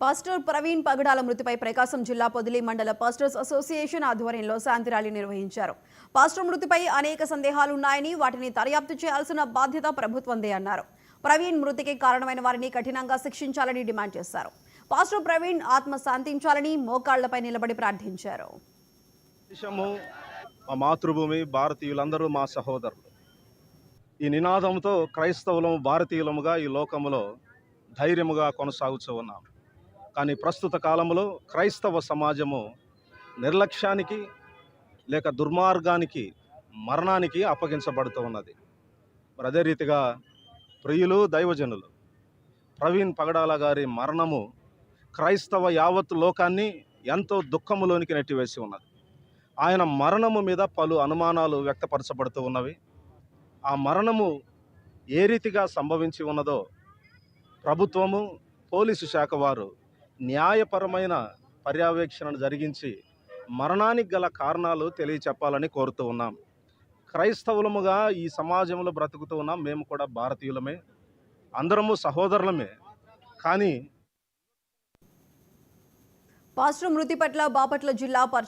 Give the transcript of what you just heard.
Pastor Praveen పగడాల మృతిపై ప్రకాశం జిల్లా పొదిలి మండల పాస్టర్స్ అసోసియేషన్ ఆధ్వర్యంలో శాంతి ర్యాలీ నిర్వహించారు. పాస్టర్ మృతిపై అనేక సందేహాలున్నాయని, వాటిని దర్యాప్తు చేయాల్సిన బాధ్యత ప్రభుత్వందే అన్నారు. ప్రవీణ్ మృతికి కారణమైన వారిని కఠినంగా శిక్షించాలని డిమాండ్ చేశారు. పాస్టర్ ప్రవీణ్ ఆత్మ శాంతించాలని మోకాళ్లపై నిలబడి ప్రార్థించారు. దేశము, మా మాతృభూమి, భారతీయులందరూ మా సహోదరులు. ఈ నినాదంతో క్రైస్తవులము, భారతీయులముగా ఈ లోకములో ధైర్యముగా కొనసాగుతూ ఉన్నాం. కానీ ప్రస్తుత కాలంలో క్రైస్తవ సమాజము నిర్లక్ష్యానికి లేక దుర్మార్గానికి, మరణానికి అప్పగించబడుతూ ఉన్నది. మరి అదే రీతిగా ప్రియులు, దైవజనులు ప్రవీణ్ పగడాల గారి మరణము క్రైస్తవ యావత్ లోకాన్ని ఎంతో దుఃఖములోనికి నెట్టివేసి ఉన్నది. ఆయన మరణము మీద పలు అనుమానాలు వ్యక్తపరచబడుతూ ఉన్నవి. ఆ మరణము ఏ రీతిగా సంభవించి ఉన్నదో ప్రభుత్వము, పోలీసు శాఖ వారు న్యాయపరమైన పర్యవేక్షణను జరిగించి మరణానికి గల కారణాలు తెలియచెప్పాలని కోరుతూ ఉన్నాం. క్రైస్తవులముగా ఈ సమాజంలో బ్రతుకుతూ ఉన్నాం. మేము కూడా భారతీయులమే, అందరము సహోదరులమే. కానీ పాస్టర్ మృతి పట్ల బాపట్ల జిల్లా పరిషత్